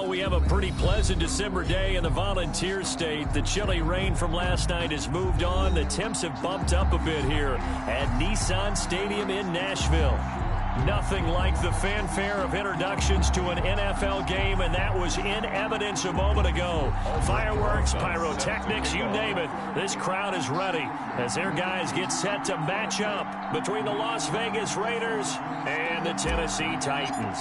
Well, we have a pretty pleasant December day in the Volunteer State. The chilly rain from last night has moved on. The temps have bumped up a bit here at Nissan Stadium in Nashville. Nothing like the fanfare of introductions to an NFL game, and that was in evidence a moment ago. Fireworks, pyrotechnics, you name it. This crowd is ready as their guys get set to match up between the Las Vegas Raiders and the Tennessee Titans.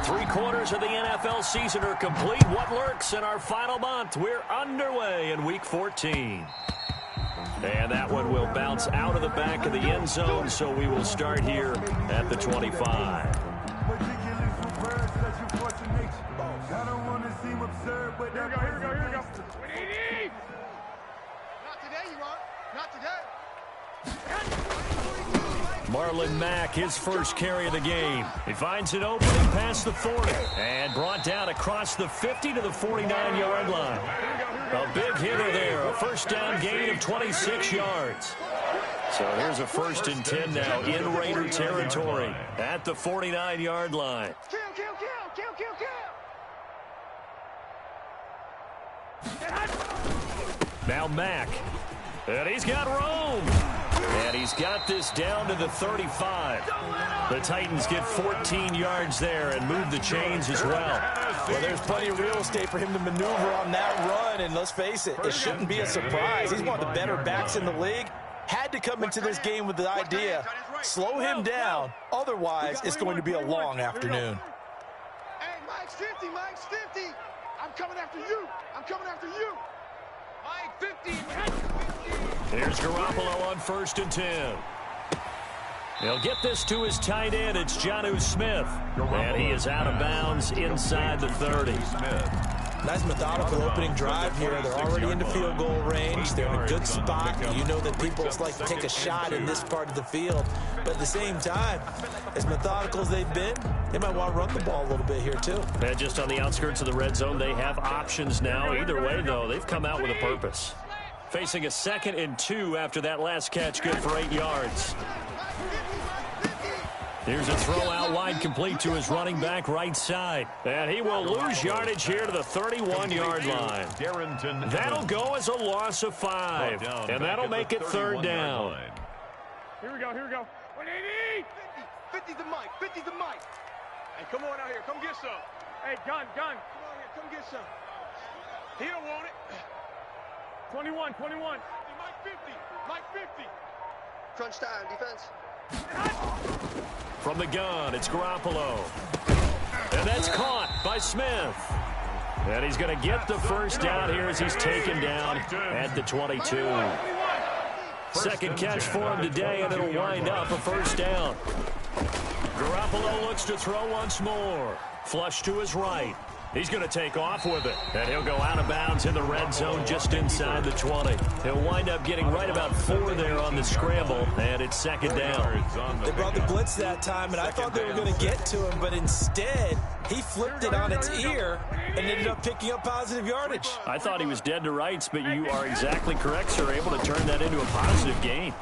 3/4 of the NFL season are complete. What lurks in our final month? We're underway in Week 14. And that one will bounce out of the back of the end zone, so we will start here at the 25. Here we go. Not today, you are. Not today. Marlon Mack, his first carry of the game. He finds an opening past the 40 and brought down across the 50 to the 49-yard line. A big hitter there, a first down gain of 26 yards. So here's a 1st and 10 now in Raider territory at the 49-yard line. Kill. Now Mack, and he's got room. And he's got this down to the 35. The Titans get 14 yards there and move the chains as well. Well, there's plenty of real estate for him to maneuver on that run, and let's face it, it shouldn't be a surprise. He's one of the better backs in the league. Had to come into this game with the idea, slow him down, otherwise it's going to be a long afternoon. Hey, Mike's 50. I'm coming after you. Mike 50. Here's Garoppolo on 1st and 10. He'll get this to his tight end. It's Jonnu Smith. And he is out of bounds inside the 30. Nice methodical opening drive here. They're already into field goal range. They're in a good spot. You know that people like to take a shot in this part of the field. But at the same time, as methodical as they've been, they might want to run the ball a little bit here too. And just on the outskirts of the red zone, they have options now. Either way, though, they've come out with a purpose. Facing a 2nd and 2 after that last catch, good for 8 yards. Here's a throw out wide, complete to his running back right side. And he will lose yardage here to the 31-yard line. That'll go as a loss of 5. And that'll make it 3rd down. Here we go. 180. 50's the mic. Hey, come on out here. Come get some. Hey, gun. Come on here. Come get some. He don't want it. 21. Mike 50. Crunch time, defense. From the gun, it's Garoppolo. And that's caught by Smith. And he's going to get the first down here as he's taken down at the 22. Second catch for him today, and it'll wind up a 1st down. Garoppolo looks to throw once more. Flush to his right. He's going to take off with it, and he'll go out of bounds in the red zone just inside the 20. He'll wind up getting right about 4 there on the scramble, and it's 2nd down. They brought the blitz that time, and I thought they were going to get to him, but instead, he flipped it on its ear and ended up picking up positive yardage. I thought he was dead to rights, but you are exactly correct, sir. Able to turn that into a positive gain.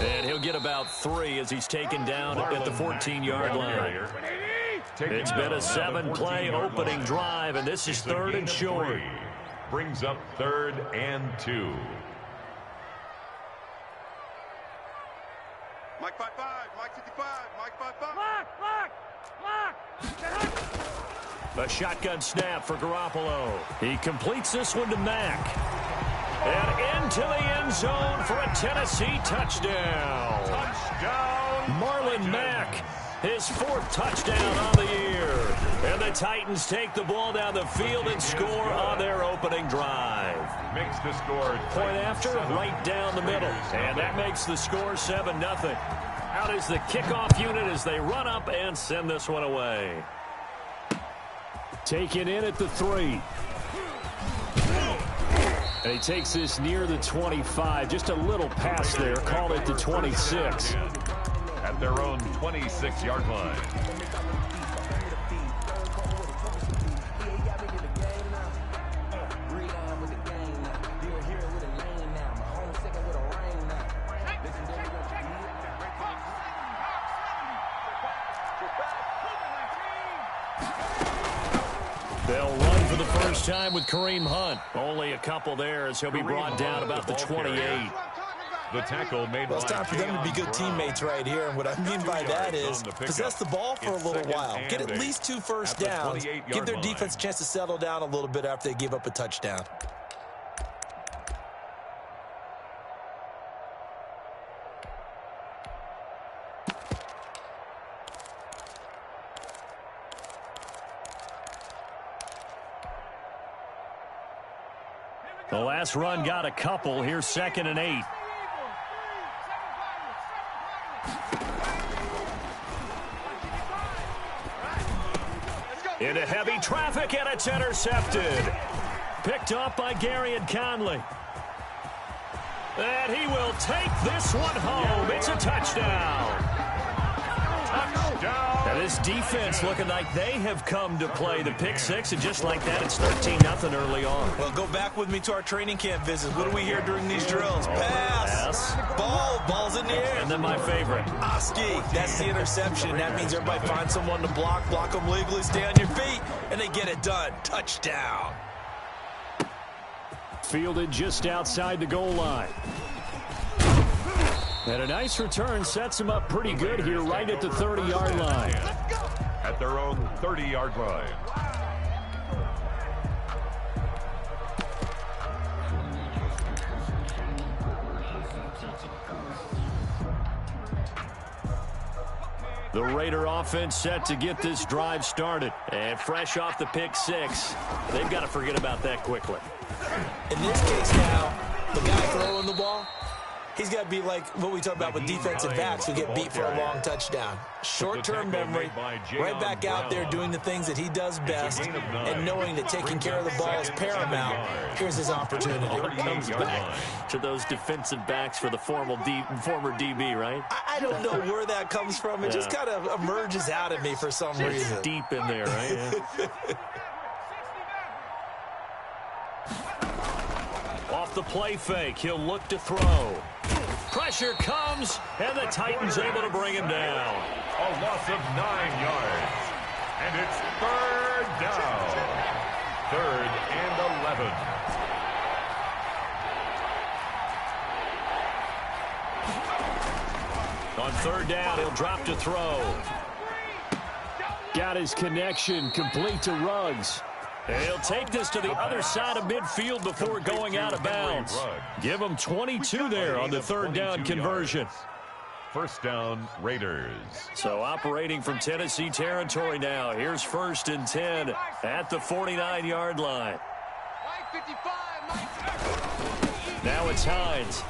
And he'll get about 3 as he's taken down at the 14-yard line. It's been a 7-play opening drive, and this is 3rd and short. Brings up 3rd and 2. Mike 55. Mike 55. Mike 55. Lock. A shotgun snap for Garoppolo. He completes this one to Mack. And into the end zone for a Tennessee touchdown. Marlon Mack. His 4th touchdown on the year. And the Titans take the ball down the field and score on their opening drive. Makes the score point after, right down the middle. And that makes the score 7-0. Out is the kickoff unit as they run up and send this one away. Taken in at the 3. And he takes this near the 25. Just a little pass there. Called it the 26. At their own 26-yard line. They'll run for the first time with Kareem Hunt. Only a couple there as he'll be brought down about the 28. The tackle made. Well, it's time for them to be good teammates right here. And what I mean by that is possess the ball for a little while. Get at least 2 first downs. Give their defense a chance to settle down a little bit after they give up a touchdown. The last run got a couple. Here's 2nd and 8. Into heavy traffic, and it's intercepted. Picked up by Gary and Conley. And he will take this one home. It's a touchdown. Now this defense looking like they have come to play. The pick 6, and just like that, it's 13-0 early on. Well, go back with me to our training camp visits. What do we hear during these drills? Pass. Ball's in the air. And then my favorite. Oski. That's the interception. That means everybody finds someone to block them legally, stay on your feet, and they get it done. Touchdown. Fielded just outside the goal line. And a nice return sets him up pretty good here right at the 30-yard line. At their own 30-yard line. The Raider offense set to get this drive started. And fresh off the pick 6, they've got to forget about that quickly. In this case now, the guy throwing the ball, he's got to be like what we talk about with defensive backs who get beat for a long touchdown. Short-term memory, right back out there doing the things that he does best, and knowing that taking care of the ball is paramount. Here's his opportunity. Comes back to those defensive backs for the former DB, right? I don't know where that comes from. It just kind of emerges out of me for some reason. Deep in there, right? Yeah. Off the play fake, he'll look to throw. Pressure comes, and the Titans able to bring him down. A loss of 9 yards. And it's 3rd down. 3rd and 11. On 3rd down, he'll drop to throw. Got his connection complete to Ruggs. And he'll take this to the other side of midfield before going out of bounds. Give him 22 there on the 3rd down conversion. First down, Raiders. So operating from Tennessee territory now. Here's 1st and 10 at the 49-yard line. Now it's Hines.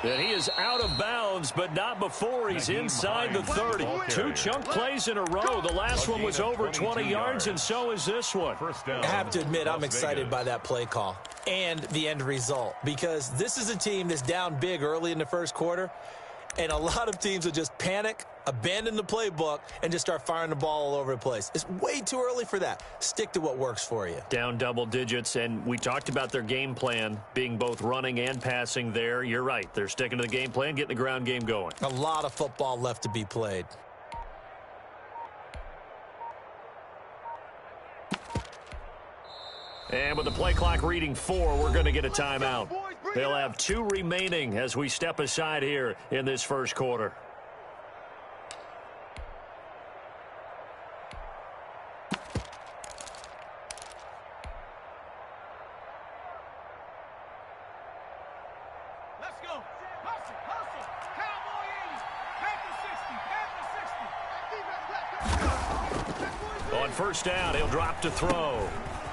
And he is out of bounds, but not before he's inside the 30. 2 chunk plays in a row. The last one was over 20 yards, and so is this one. I have to admit, I'm excited by that play call and the end result, because this is a team that's down big early in the first quarter, and a lot of teams will just panic, abandon the playbook, and just start firing the ball all over the place. It's way too early for that. Stick to what works for you. Down double digits, and we talked about their game plan being both running and passing there. You're right. They're sticking to the game plan, getting the ground game going. A lot of football left to be played. And with the play clock reading 4, we're going to get a timeout. They'll have 2 remaining as we step aside here in this first quarter. Let's go. Hustle, hustle. Cowboy 80. Panther 60. On 1st down, he'll drop to throw.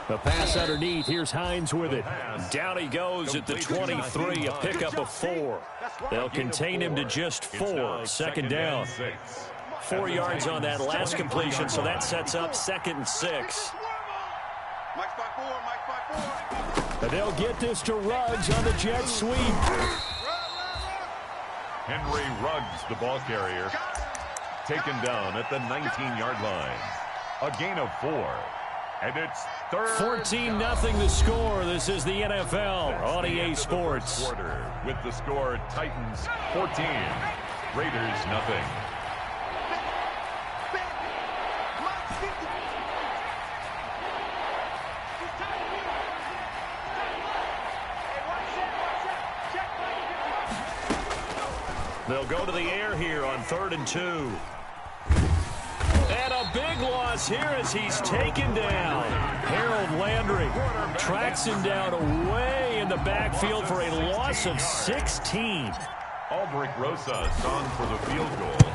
A pass underneath. Here's Hines with it. Down he goes at the 23, a pickup of 4. They'll contain him to just 4. 2nd down. 4 yards on that last completion, so that sets up 2nd and 6. And they'll get this to Ruggs on the jet sweep. Henry Ruggs, the ball carrier, taken down at the 19-yard line. A gain of 4. And it's 14-0 the score. This is the NFL on EA Sports. With the score, Titans 14, Raiders nothing. They'll go to the air here on 3rd and 2. And a big loss here as he's taken down. Harold Landry tracks him down away in the backfield for a loss of 16. Aldrich Rosas on for the field goal.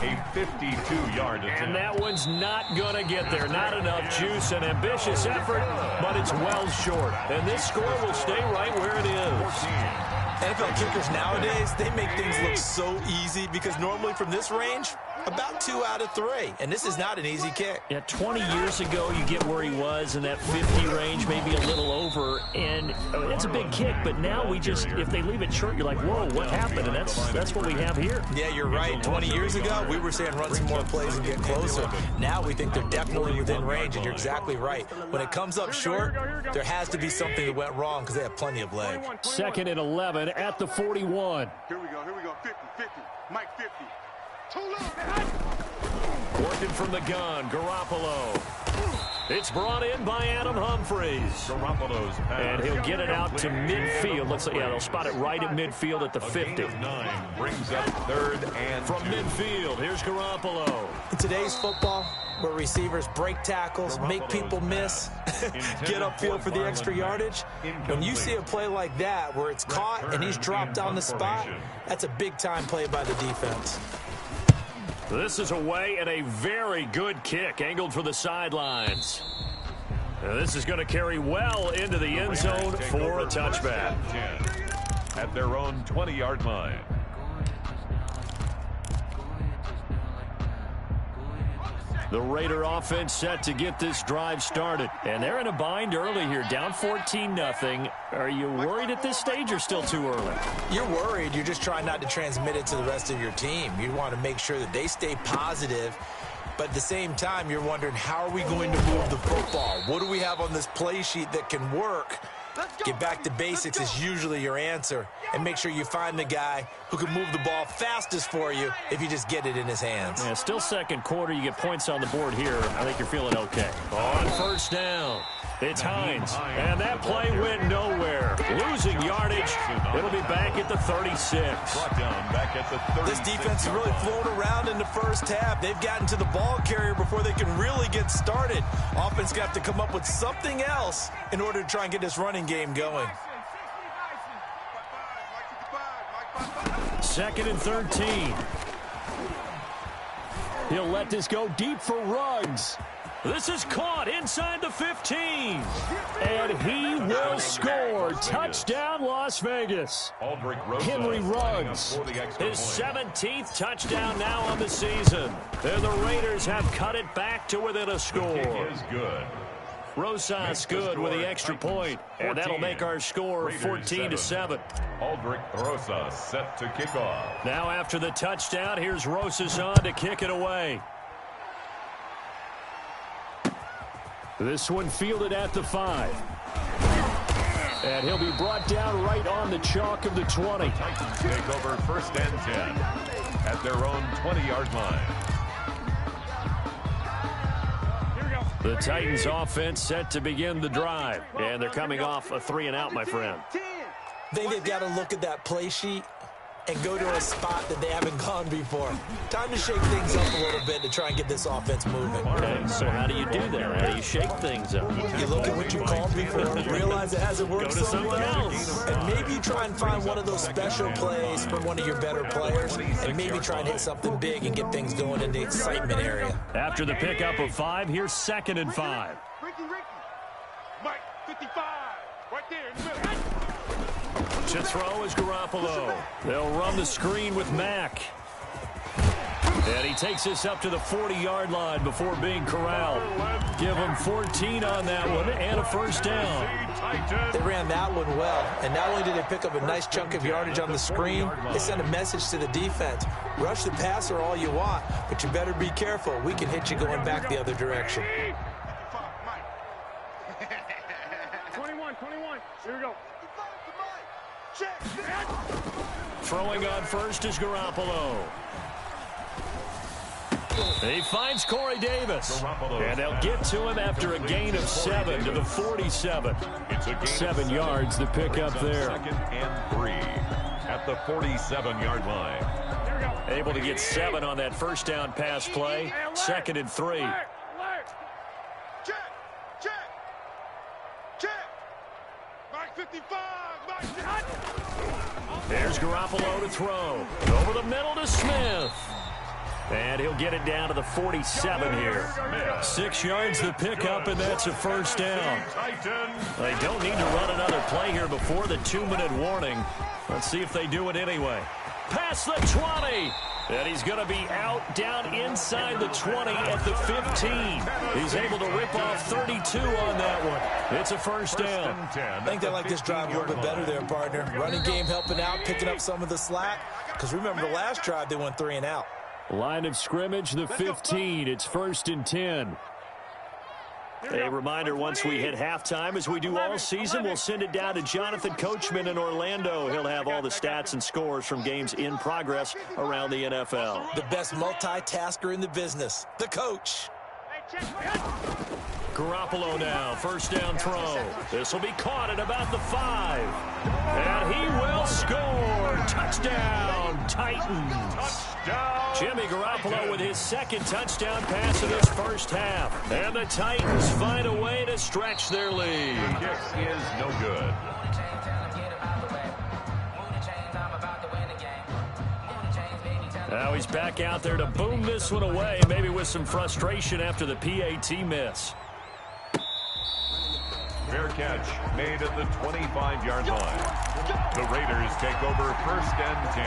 A 52-yard attempt. And that one's not going to get there. Not enough juice. An ambitious effort, but it's well short. And this score will stay right where it is. NFL kickers nowadays, they make things look so easy because normally from this range, about 2 out of 3. And this is not an easy kick. Yeah, 20 years ago, you get where he was in that 50 range, maybe a little over. And it's a big kick, but now we just, if they leave it short, you're like, whoa, what happened? And that's what we have here. Yeah, you're right. 20 years ago, we were saying run some more plays and get closer. Now we think they're definitely within range, and you're exactly right. When it comes up short, there has to be something that went wrong because they have plenty of leg. 2nd and 11 at the 41. Here we go, 50, Mike 50. Too long. Working from the gun, Garoppolo. It's brought in by Adam Humphries. Garoppolo's pass. And he'll get it out to midfield. Looks like, yeah, they'll spot it right at midfield at the 50. 9 brings up 3rd and From 2. midfield, here's Garoppolo. In today's football, where receivers break tackles, make people miss, get upfield for the extra yardage, when you see a play like that where it's caught and he's dropped on the spot, that's a big-time play by the defense. This is away and a very good kick, angled for the sidelines. Now this is going to carry well into the end zone for a touchback. At their own 20-yard line. The Raider offense set to get this drive started. And they're in a bind early here, down 14-0. Are you worried at this stage or still too early? You're worried. You're just trying not to transmit it to the rest of your team. You want to make sure that they stay positive. But at the same time, you're wondering, how are we going to move the football? What do we have on this play sheet that can work? Get back to basics is usually your answer. And make sure you find the guy who can move the ball fastest for you if you just get it in his hands. Yeah, still second quarter. You get points on the board here. I think you're feeling okay. On 1st down, it's Hines. And that play went nowhere. Losing yardage. It'll be back at the 36. Brought down back at the 36. This defense has really flown around in the first half. They've gotten to the ball carrier before they can really get started. Offense got to come up with something else in order to try and get this running game going. 2nd and 13. He'll let this go deep for Ruggs. This is caught inside the 15. And he will score. Touchdown, Las Vegas. Henry Ruggs, his 17th touchdown now on the season. And the Raiders have cut it back to within a score. It is good. Rosas good with the extra point, and that'll make our score 14-7. Aldrich Rosas set to kick off. Now after the touchdown, here's Rosas on to kick it away. This one fielded at the 5. And he'll be brought down right on the chalk of the 20. Titans take over 1st and 10 at their own 20-yard line. The Titans offense set to begin the drive. And they're coming off a 3-and-out, my friend. I think they've got to look at that play sheet and go to a spot that they haven't gone before. Time to shake things up a little bit to try and get this offense moving. Okay, so how do you do that? How do you shake things up? You look at what you called before, realize it hasn't worked Go to so something well, else. and maybe you try and find one of those special plays from one of your better players, and maybe try and hit something big and get things going in the excitement area. After the pickup of 5, here's 2nd and 5. Ricky. Mike 55. Right there in the middle. To throw is Garoppolo. They'll run the screen with Mack. And he takes this up to the 40-yard line before being corralled. Give him 14 on that one and a 1st down. They ran that one well, and not only did they pick up a nice chunk of yardage on the screen, they sent a message to the defense. Rush the passer all you want, but you better be careful. We can hit you going back the other direction. 21. Here we go. Throwing on 1st is Garoppolo. He finds Corey Davis. And they'll get to him after a gain of 7 to the 47. It's a gain 7 yards to pick up there. 2nd and 3 at the 47-yard line. Able to get 7 on that first down pass play. 2nd and 3. Check. Mark 55. There's Garoppolo to throw. Over the middle to Smith. And he'll get it down to the 47 here. 6 yards to pick up, and that's a first down. They don't need to run another play here before the 2-minute warning. Let's see if they do it anyway. Past the 20. And he's going to be out down inside the 20 at the 15. He's able to rip off 32 on that one. It's a first down. I think they like this drive a little bit better there, partner. Running game helping out, picking up some of the slack. Because remember, the last drive, they went 3 and out. Line of scrimmage, the 15. It's 1st and 10. A reminder, once we hit halftime, as we do all season, we'll send it down to Jonathan Coachman in Orlando. He'll have all the stats and scores from games in progress around the NFL. The best multitasker in the business, the coach. Garoppolo now, first down throw. This will be caught at about the 5. And he will score. Touchdown, Titans. Jimmy Garoppolo with his 2nd touchdown pass of this first half. And the Titans find a way to stretch their lead. The kick is no good. Now he's back out there to boom this one away, maybe with some frustration after the PAT miss. Fair catch made at the 25-yard line. The Raiders take over 1st and 10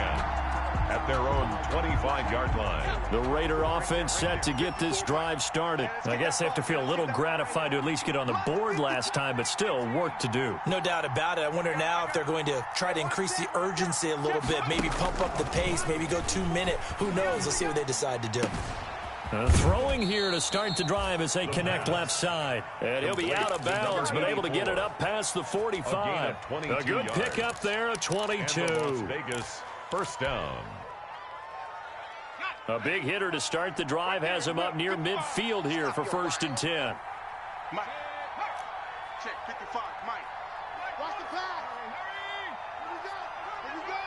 at their own 25-yard line. The Raider offense set to get this drive started. I guess they have to feel a little gratified to at least get on the board last time, but still work to do. No doubt about it. I wonder now if they're going to try to increase the urgency a little bit, maybe pump up the pace, maybe go 2-minute. Who knows? Let's see what they decide to do. Throwing here to start the drive as they connect left side. And he'll be out of bounds, but able to get it up past the 45. A good pickup there, a 22. And the Las Vegas first down. A big hitter to start the drive has him up near midfield here for 1st and 10. Mike. Check 55. Mike. Watch the pass. Here we go.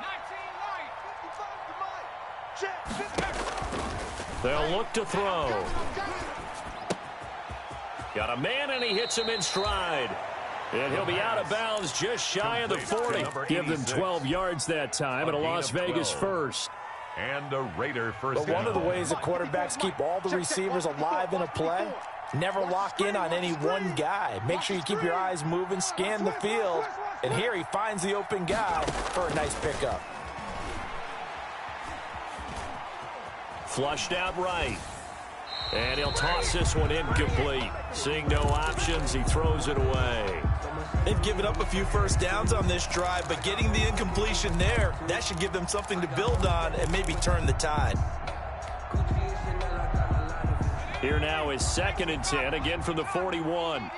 19 right. 55 to Mike. Check. They'll look to throw. Got a man, and he hits him in stride. And he'll be out of bounds just shy of the 40. Give them 12 yards that time, and a Las Vegas first. And a Raider first But one of the down. ways that quarterbacks keep all the receivers alive in a play, never lock in on any one guy. Make sure you keep your eyes moving, scan the field, and here he finds the open guy for a nice pickup. Flushed out right. And he'll toss this one incomplete. Seeing no options, he throws it away. They've given up a few first downs on this drive, but getting the incompletion there, that should give them something to build on and maybe turn the tide. Here now is 2nd and 10, again from the 41.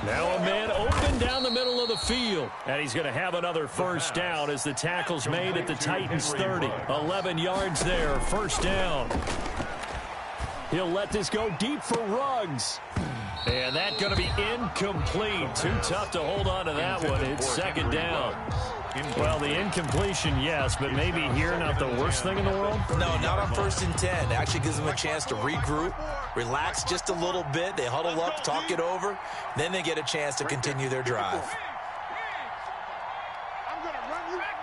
Now a man open down the middle of the field. And he's going to have another first down as the tackle's made at the Titans 30. 11 yards there, first down. He'll let this go deep for Ruggs. And that's going to be incomplete. Too tough to hold on to that one. It's 2nd down. Well, the incompletion, yes, but maybe here not the worst thing in the world? No, not on 1st and 10. It actually gives them a chance to regroup, relax just a little bit. They huddle up, talk it over. Then they get a chance to continue their drive. I'm going to run you back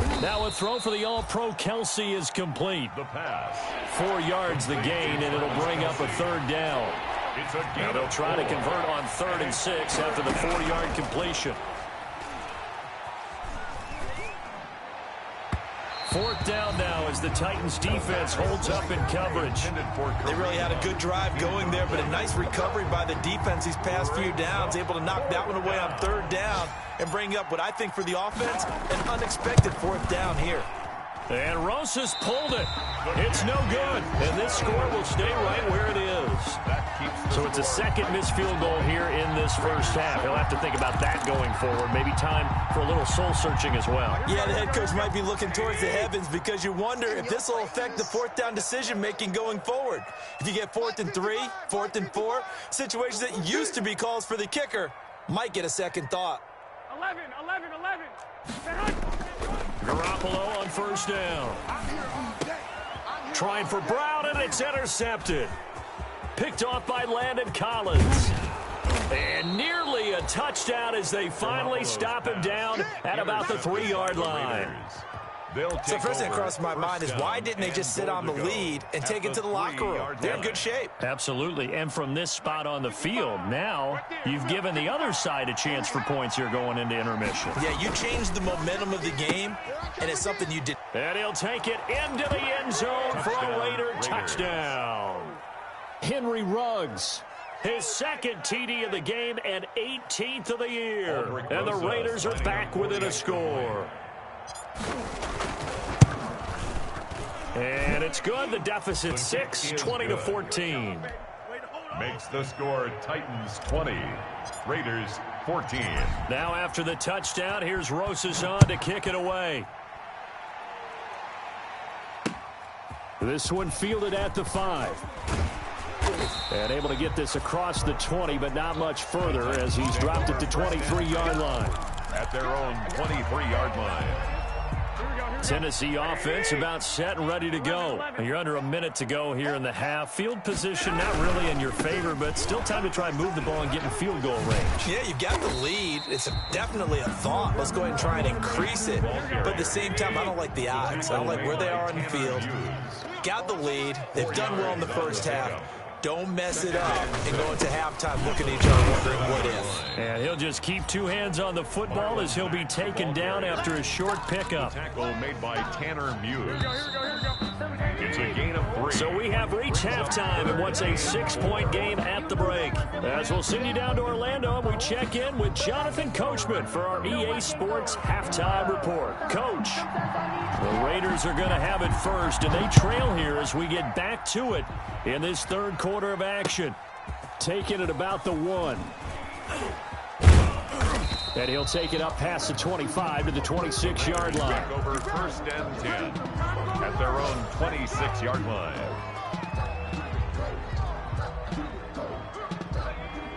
in 60. Now a throw for the All-Pro Kelsey is complete. The pass. 4 yards the gain, and it'll bring up a 3rd down. It's a gain. Now they'll try to convert on 3rd and 6 after the 4-yard completion. 4th down now as the Titans defense holds up in coverage. They really had a good drive going there, but a nice recovery by the defense these past few downs, able to knock that one away on 3rd down and bring up what I think for the offense, an unexpected 4th down here. And Rosas pulled it. It's no good. And this score will stay right where it is. So it's a second missed field goal here in this first half. He'll have to think about that going forward. Maybe time for a little soul-searching as well. Yeah, the head coach might be looking towards the heavens because you wonder if this will affect the fourth down decision-making going forward. If you get 4th and 3, 4th and 4, situations that used to be calls for the kicker might get a second thought. 11. Garoppolo on first down. Trying for Brown, and it's intercepted. Picked off by Landon Collins. And nearly a touchdown as they finally stop him down at about the 3-yard line. So first thing that crossed my mind is why didn't they just sit on the lead and take it to the locker room? They're in good shape. Absolutely, and from this spot on the field, now you've given the other side a chance for points here going into intermission. Yeah, you changed the momentum of the game, and it's something you did. And he'll take it into the end zone for a Raider touchdown. Henry Ruggs, his second TD of the game and 18th of the year. And the Raiders are back within a score. And it's good. The deficit 6, 20-14. Makes the score Titans 20, Raiders 14. Now after the touchdown, here's Rosas on to kick it away. This one fielded at the 5. And able to get this across the 20, but not much further as he's dropped it to 23-yard line. At their own 23-yard line. Tennessee offense about set and ready to go. And you're under a minute to go here in the half. Field position not really in your favor, but still time to try and move the ball and get in field goal range. Yeah, you've got the lead. It's definitely a thought. Let's go ahead and try and increase it. But at the same time, I don't like the odds. I don't like where they are on the field. Got the lead. They've done well in the first half. Don't mess it up and go into halftime looking at each other wondering what if. And he'll just keep two hands on the football as he'll be taken down after a short pickup. Tackle made by Tanner Muse. It's a gain of 3. So we have reached halftime in what's a 6-point game at the break. As we'll send you down to Orlando, and we check in with Jonathan Coachman for our EA Sports Halftime Report. Coach, the Raiders are going to have it first, and they trail here as we get back to it in this third quarter of action. Taking it about the 1. And he'll take it up past the 25 to the 26-yard line. Back over 1st and 10 at their own 26-yard line.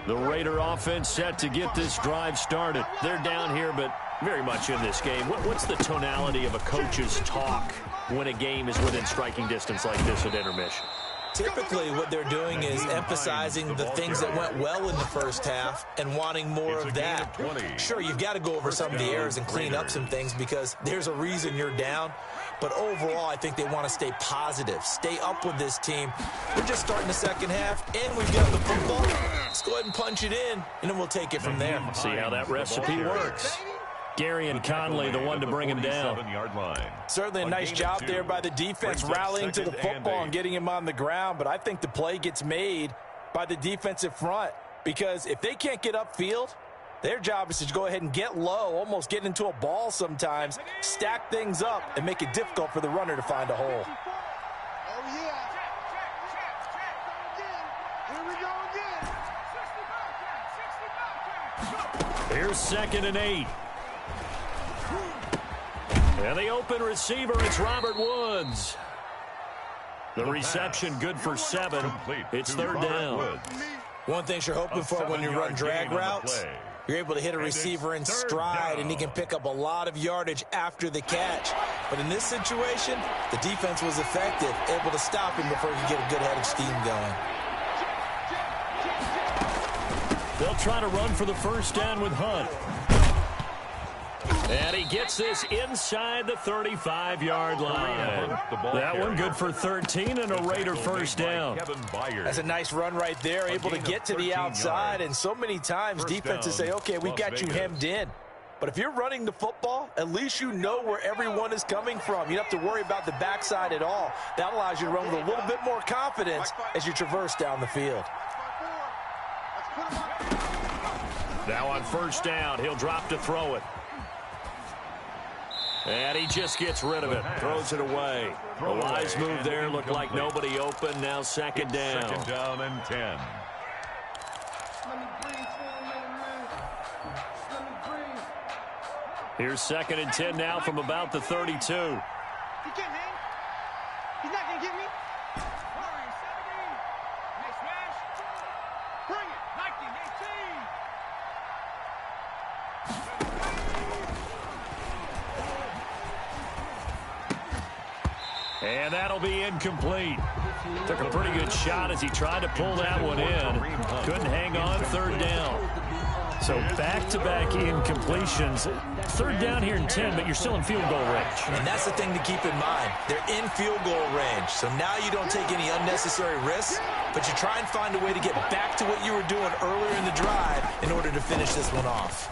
The Raider offense set to get this drive started. They're down here, but very much in this game. What's the tonality of a coach's talk when a game is within striking distance like this at intermission? Typically, what they're doing is emphasizing the things that went well in the first half and wanting more of that. Sure, you've got to go over some of the errors and clean up some things because there's a reason you're down. But overall, I think they want to stay positive, stay up with this team. We're just starting the second half, and we've got the football. Let's go ahead and punch it in, and then we'll take it from there. See how that recipe works. Gary and Conley, the one to bring him down. Certainly a nice job there by the defense rallying to the football and getting him on the ground, but I think the play gets made by the defensive front because if they can't get upfield, their job is to go ahead and get low, almost get into a ball sometimes, stack things up, and make it difficult for the runner to find a hole. Here's 2nd and 8. And the open receiver, it's Robert Woods. The reception good for 7. It's 3rd down. One thing you're hoping for when you run drag routes, you're able to hit a receiver in stride, and he can pick up a lot of yardage after the catch. But in this situation, the defense was effective, able to stop him before he could get a good head of steam going. They'll try to run for the first down with Hunt. And he gets this inside the 35-yard line. That one good for 13 and a Raider first down. That's a nice run right there, able to get to the outside. And so many times defenses say, okay, we got you hemmed in. But if you're running the football, at least you know where everyone is coming from. You don't have to worry about the backside at all. That allows you to run with a little bit more confidence as you traverse down the field. Now on first down, he'll drop to throw it. And he just gets rid of it, throws it away. A wise move there, looked like nobody open. Now second down. Second down and 10. Here's second and 10 now from about the 32. He can't hang. He's not going to get me. Nice smash. Bring it. 19-18. And that'll be incomplete. Took a pretty good shot as he tried to pull that one in. Couldn't hang on, third down. So back-to-back incompletions. Third down here in 10, but you're still in field goal range. And that's the thing to keep in mind. They're in field goal range. So now you don't take any unnecessary risks, but you try and find a way to get back to what you were doing earlier in the drive in order to finish this one off.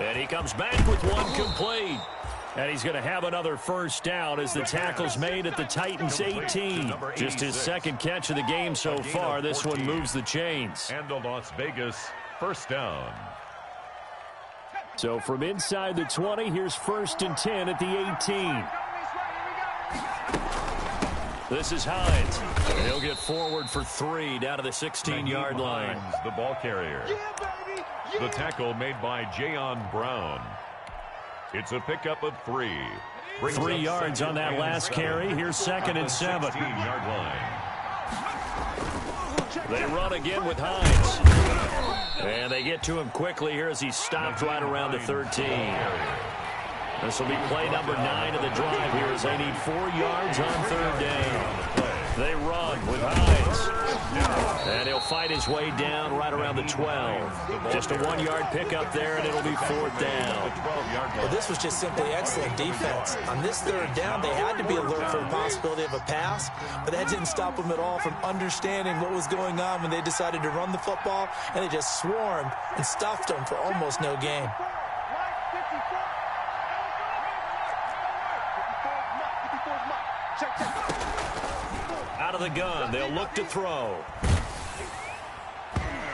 And he comes back with one complete. And he's going to have another first down as the tackle's made at the Titans' 18. Just his second catch of the game so far. This one moves the chains. And the Las Vegas first down. So from inside the 20, here's first and 10 at the 18. This is Hines. He'll get forward for 3 down to the 16-yard line. The ball carrier. The tackle made by Jayon Brown. It's a pickup of 3. 3 yards on that last carry. Here's second and 7. 16-yard line. They run again with Hines. And they get to him quickly here as he's stopped right around the 13. This will be play number 9 of the drive here as they need 4 yards on third down. They run with Hines. And he'll fight his way down right around the 12. Just a 1-yard pickup there, and it'll be fourth down. Well, this was just simply excellent defense. On this third down, they had to be alert for the possibility of a pass, but that didn't stop them at all from understanding what was going on when they decided to run the football, and they just swarmed and stuffed them for almost no gain. Out of the gun, they'll look to throw.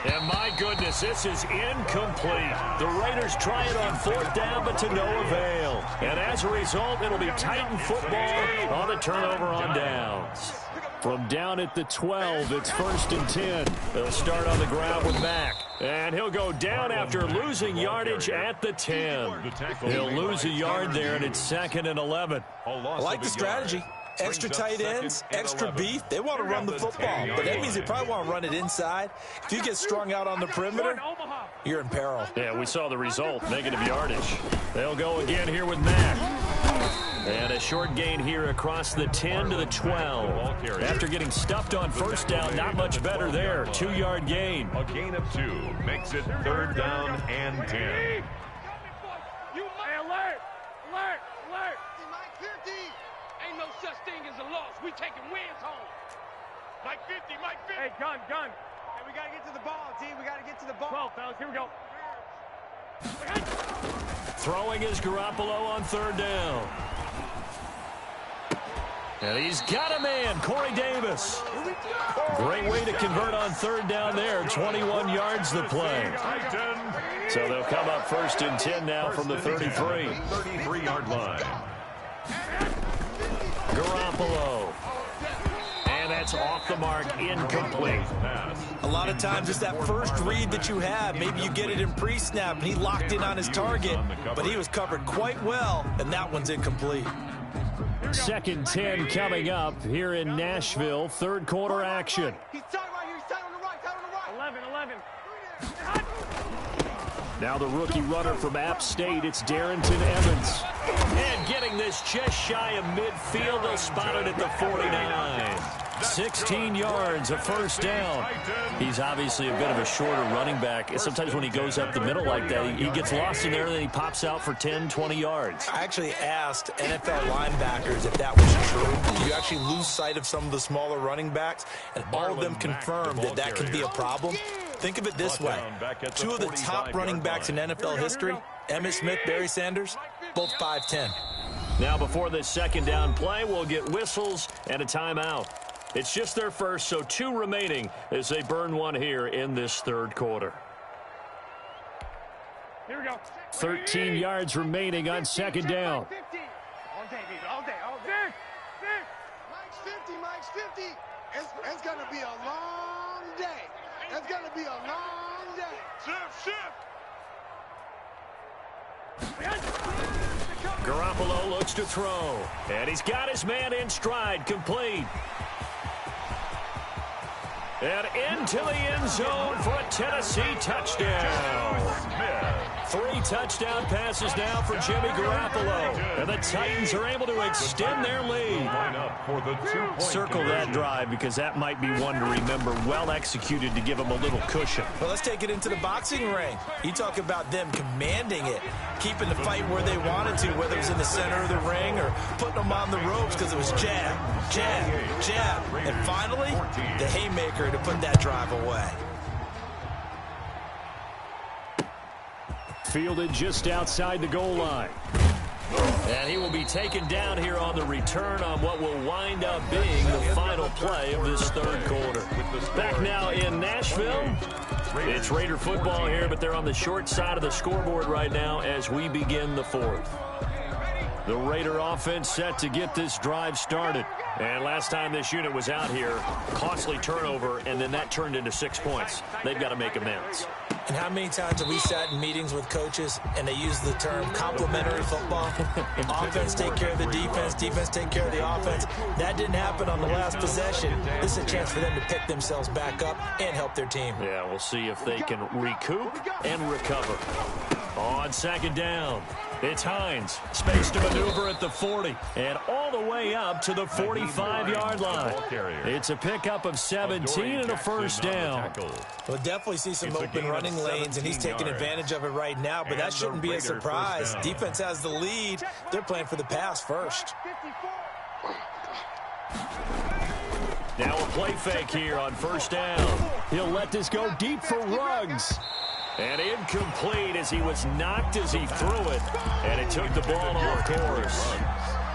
And my goodness, this is incomplete. The Raiders try it on fourth down, but to no avail. And as a result, it'll be Titan football on the turnover on downs. From down at the 12, it's first and 10. They'll start on the ground with Mack. And he'll go down after losing yardage at the 10. He'll lose a yard there, and it's second and 11. I like the strategy. Extra tight ends, extra beef. They want to run the football, but that means they probably want to run it inside. If you get strung out on the perimeter, you're in peril. Yeah, we saw the result, negative yardage. They'll go again here with Mack. And a short gain here across the 10 to the 12. After getting stuffed on first down, not much better there. 2-yard gain. A gain of 2 makes it third down and 10. Hey, alert! Alert! Alert! Ain't no such thing as a loss. We taking wins home. Mike 50, Mike 50. Hey, gun. Hey, we got to get to the ball, T. We got to get to the ball. 12, fellas. Here we go. Throwing is Garoppolo on third down. And he's got a man, Corey Davis. Great way to convert on third down there. 21 yards the play. So they'll come up first and 10 now from the 33. 33-yard line. Garoppolo. And that's off the mark, incomplete. A lot of times it's that first read that you have. Maybe you get it in pre-snap, and he locked in on his target, but he was covered quite well, and that one's incomplete. Second 10 coming up here in Nashville. Third quarter action. He's tight right here. He's tight on the right. 11. Now the rookie runner from App State, it's Darrington Evans. And getting this just shy of midfield, they'll spot it at the 49. 16 yards, a first down. He's obviously a bit of a shorter running back. Sometimes when he goes up the middle like that, he gets lost in there, and then he pops out for 10, 20 yards. I actually asked NFL linebackers if that was true. You actually lose sight of some of the smaller running backs, and all of them confirmed that that can be a problem. Think of it this way. 2 of the top running backs in NFL history, Emmitt Smith, Barry Sanders, both 5'10". Now before this second down play, we'll get whistles and a timeout. It's just their first, so 2 remaining as they burn one here in this third quarter. Here we go. 13 yards remaining on second down. All day, baby. All day. All day. Mike's 50. Mike's 50. It's going to be a long day. It's going to be a long day. Shift. Garoppolo looks to throw. And he's got his man in stride, complete. And into the end zone for a Tennessee touchdown. 3 touchdown passes now for Jimmy Garoppolo. And the Titans are able to extend their lead. Circle that drive because that might be one to remember. Well executed to give them a little cushion. Well, let's take it into the boxing ring. You talk about them commanding it, keeping the fight where they wanted to, whether it was in the center of the ring or putting them on the ropes because it was jab, jab, jab. And finally, the haymaker to put that drive away. Fielded just outside the goal line. And he will be taken down here on the return on what will wind up being the final play of this third quarter. Back now in Nashville. It's Raider football here, but they're on the short side of the scoreboard right now as we begin the fourth. The Raider offense set to get this drive started. And last time this unit was out here, costly turnover, and then that turned into 6 points. They've got to make amends. And how many times have we sat in meetings with coaches and they use the term complementary football? Offense take care of the defense, defense take care of the offense. That didn't happen on the last possession. This is a chance for them to pick themselves back up and help their team. Yeah, we'll see if they can recoup and recover. On second down, it's Hines. Space to maneuver at the 40 and all the way up to the 45-yard line. It's a pickup of 17 and a first down. We'll definitely see some open running lanes, and he's taking advantage of it right now, but that shouldn't be a surprise. Defense has the lead. They're playing for the pass first. Now a play fake here on first down. He'll let this go deep for Ruggs. And incomplete as he was knocked as he threw it. And it took the ball off course.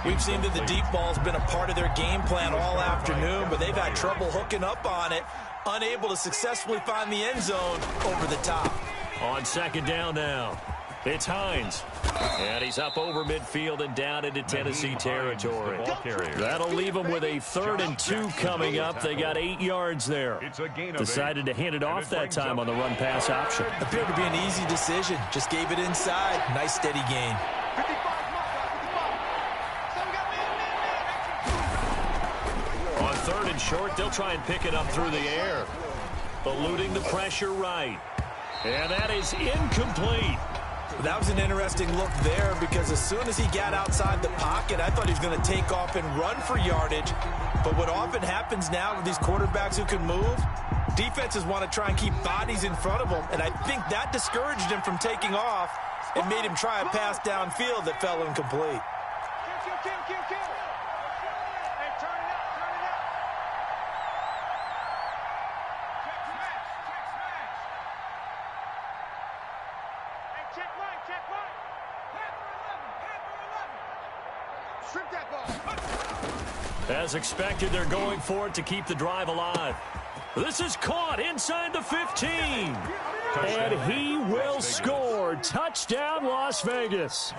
We've seen that the deep ball's been a part of their game plan all afternoon, but they've had trouble hooking up on it, unable to successfully find the end zone over the top. On second down now, it's Hines. And he's up over midfield and down into Tennessee territory. That'll leave them with a 3rd and 2 coming up. They got 8 yards there. Decided to hand it off that time on the run-pass option. Appeared to be an easy decision. Just gave it inside. Nice steady gain. On 3rd and short, they'll try and pick it up through the air. Eluding the pressure right. And that is incomplete. That was an interesting look there because as soon as he got outside the pocket, I thought he was going to take off and run for yardage. But what often happens now with these quarterbacks who can move, defenses want to try and keep bodies in front of them. And I think that discouraged him from taking off and made him try a pass downfield that fell incomplete. As expected, they're going for it to keep the drive alive. This is caught inside the 15. And he will score. Touchdown, Las Vegas.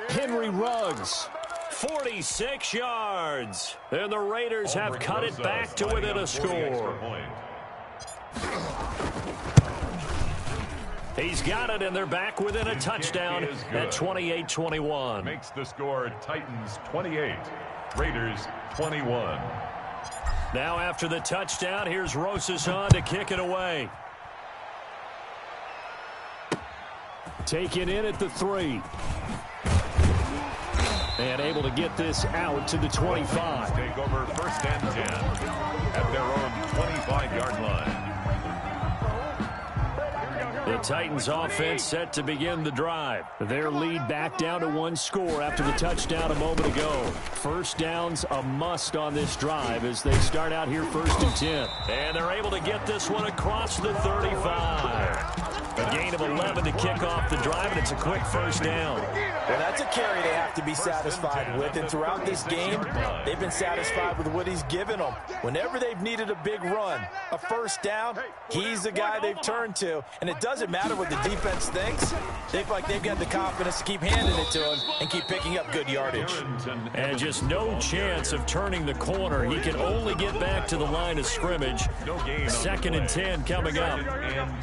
Henry Ruggs, 46 yards. And the Raiders have cut it back to within a score. He's got it, and they're back within a touchdown at 28-21. Makes the score Titans 28, Raiders 21. Now after the touchdown, here's Rosas on to kick it away. Taken in at the 3. And able to get this out to the 25. Take over 1st and 10 at their own 25-yard line. The Titans offense set to begin the drive. Their lead back down to 1 score after the touchdown a moment ago. First down's a must on this drive as they start out here 1st and 10. And they're able to get this one across the 35. A gain of 11 to kick off the drive, and it's a quick first down. Well, that's a carry they have to be satisfied with, and throughout this game, they've been satisfied with what he's given them. Whenever they've needed a big run, a first down, he's the guy they've turned to, and it doesn't matter what the defense thinks. They feel like they've got the confidence to keep handing it to him and keep picking up good yardage. And just no chance of turning the corner. He can only get back to the line of scrimmage. 2nd and 10 coming up.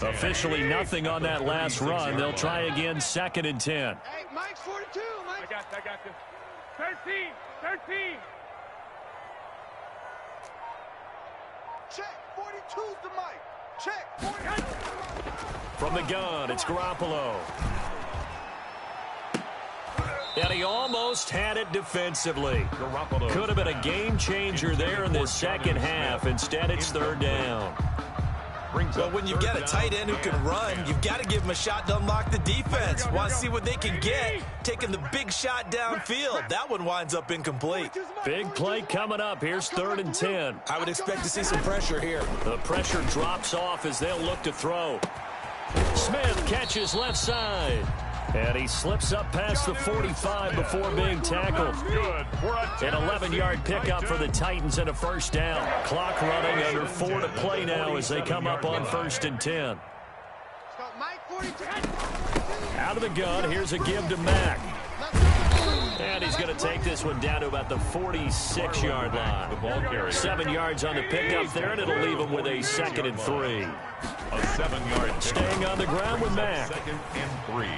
Officially nothing on that last run. They'll try again, 2nd and 10. Hey, Mike's 42, Mike. I got this. 13. Check. 42's the Mike. Check. 42. From the gun, it's Garoppolo. And he almost had it defensively. Could have been a game changer there in this second half. Instead, it's 3rd down. Well, when you get a tight end who can run, you've got to give him a shot to unlock the defense. Want to see what they can get, taking the big shot downfield. That one winds up incomplete. Big play coming up. Here's 3rd and 10. I would expect to see some pressure here. The pressure drops off as they'll look to throw. Smith catches left side. And he slips up past the 45 before being tackled. An 11-yard pickup for the Titans and a first down. Clock running, under 4 to play now as they come up on 1st and 10. Out of the gun, here's a give to Mack. And he's going to take this one down to about the 46-yard line. 7 yards on the pickup there, and it'll leave him with a 2nd and 3. A 7-yard staying on the ground with Mack. 2nd and 3.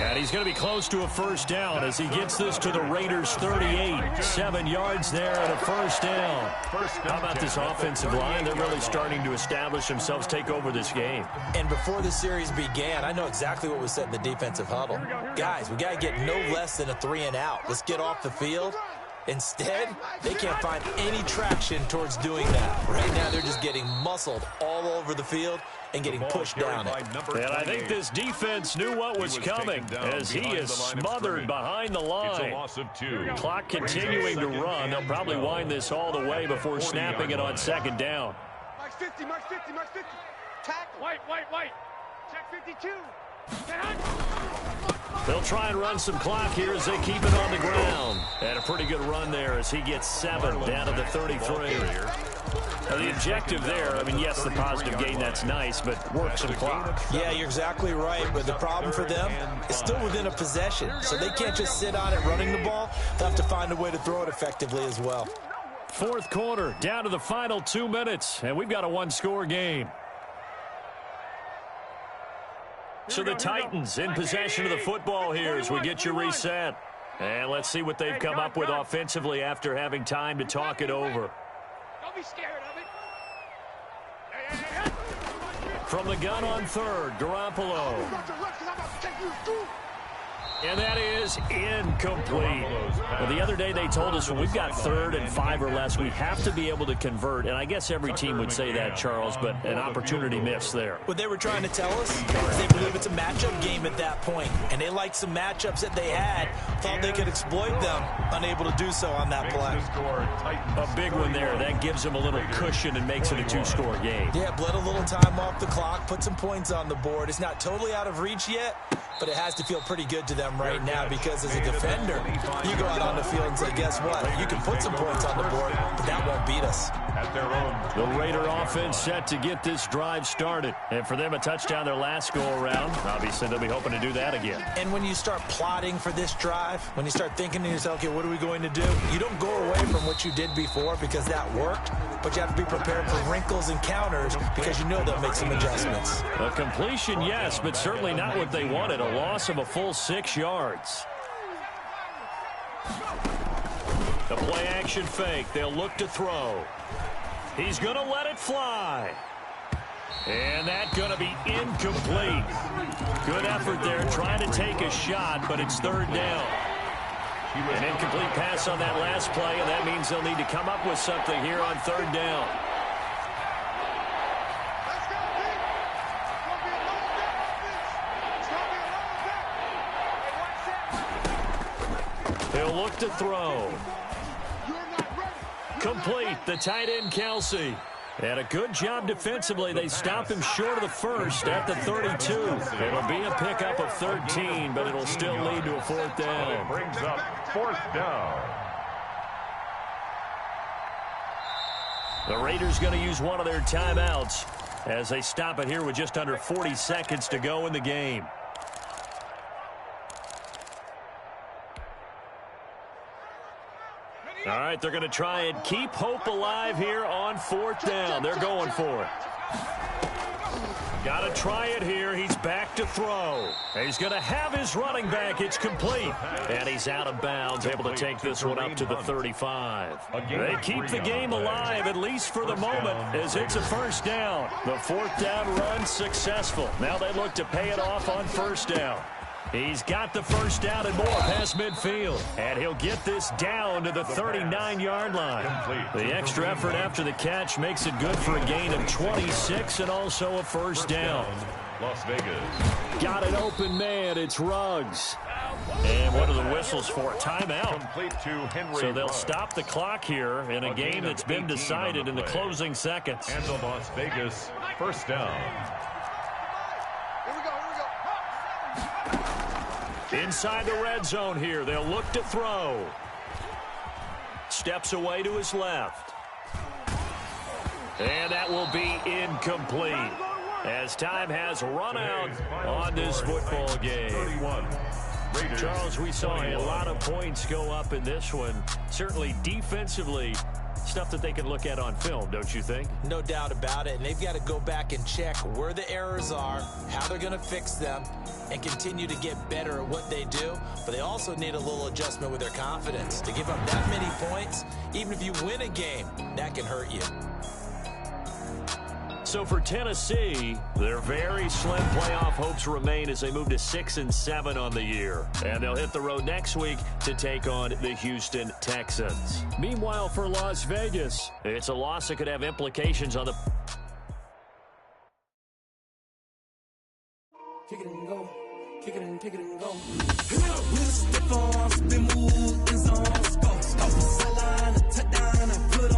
And he's going to be close to a first down as he gets this to the Raiders' 38. 7 yards there and a first down. How about this offensive line? They're really starting to establish themselves, take over this game. And before the series began, I know exactly what was said in the defensive huddle. Guys, we got to get no less than a 3 and out. Let's get off the field. Instead, they can't find any traction towards doing that. Right now, they're just getting muscled all over the field and getting pushed down it. And I think this defense knew what was coming as he is smothered behind the line. It's a loss of 2. Clock continuing to run. They'll probably wind this all the way before snapping it on 2nd down. Mike's 50. Tackle. White. Check 52. They'll try and run some clock here as they keep it on the ground. And a pretty good run there as he gets 7 down to the 33. Now the objective there, I mean, yes, the positive gain, that's nice, but work some clock. Yeah, you're exactly right, but the problem for them is still within a possession, so they can't just sit on it running the ball. They'll have to find a way to throw it effectively as well. 4th quarter, down to the final 2 minutes, and we've got a 1-score game. So the Titans in possession of the football here as we get you reset. And let's see what they've come up with offensively after having time to talk it over. Don't be scared of it. From the gun on 3rd, Garoppolo. And that is incomplete. Well, the other day they told us when we've got 3rd and 5 or less, we have to be able to convert. And I guess every team would say that, Charles, but an opportunity missed there. What they were trying to tell us is they believe it's a matchup game at that point. And they liked some matchups that they had, thought they could exploit them, unable to do so on that play. A big one there. That gives them a little cushion and makes it a 2-score game. Yeah, bled a little time off the clock, put some points on the board. It's not totally out of reach yet, but it has to feel pretty good to them right now because as a defender, you go out on the field and say, guess what? You can put some points on the board, but that won't beat us. The Raider offense set to get this drive started. And for them, a touchdown their last go-around. Obviously, they'll be hoping to do that again. And when you start plotting for this drive, when you start thinking to yourself, okay, what are we going to do? You don't go away from what you did before because that worked, but you have to be prepared for wrinkles and counters because you know they'll make some adjustments. A completion, yes, but certainly not what they wanted. A loss of a full 6 yards. The play-action fake. They'll look to throw. He's going to let it fly. And that's going to be incomplete. Good effort there trying to take a shot, but it's 3rd down. An incomplete pass on that last play, and that means they'll need to come up with something here on 3rd down. They'll look to throw. Complete, the tight end, Kelsey. And a good job defensively. They stop him short of the first at the 32. It'll be a pickup of 13, but it'll still lead to a fourth down. It brings up fourth down. The Raiders going to use one of their timeouts as they stop it here with just under 40 seconds to go in the game. All right, they're going to try and keep hope alive here on fourth down. They're going for it. Got to try it here. He's back to throw. He's going to have his running back. It's complete. And he's out of bounds, able to take this one up to the 35. They keep the game alive, at least for the moment, as it's a first down. The fourth down run successful. Now they look to pay it off on first down. He's got the first down and more past midfield. And he'll get this down to the 39-yard line. The extra effort after the catch makes it good for a gain of 26 and also a first down. Las Vegas. Got an open man. It's Ruggs. And what are the whistles for? Timeout. Complete to Henry. So they'll Ruggs. Stop the clock here in a game that's been decided in the closing seconds. And the Las Vegas first down. Inside the red zone here. They'll look to throw. Steps away to his left. And that will be incomplete as time has run out on this football game. 31. Raiders, Charles, we saw 21. a lot of points go up in this one. Certainly defensively, stuff that they can look at on film, don't you think? No doubt about it, and they've got to go back and check where the errors are, how they're going to fix them, and continue to get better at what they do. But they also need a little adjustment with their confidence. To give up that many points, even if you win a game, that can hurt you. So for Tennessee, their very slim playoff hopes remain as they move to 6-7 on the year. And they'll hit the road next week to take on the Houston Texans. Meanwhile, for Las Vegas, it's a loss that could have implications on the... Kick it and go. Kick it and go. Hit it up with the stiff arms, spin move, in zones, go. Off the sideline, a touchdown, I put on.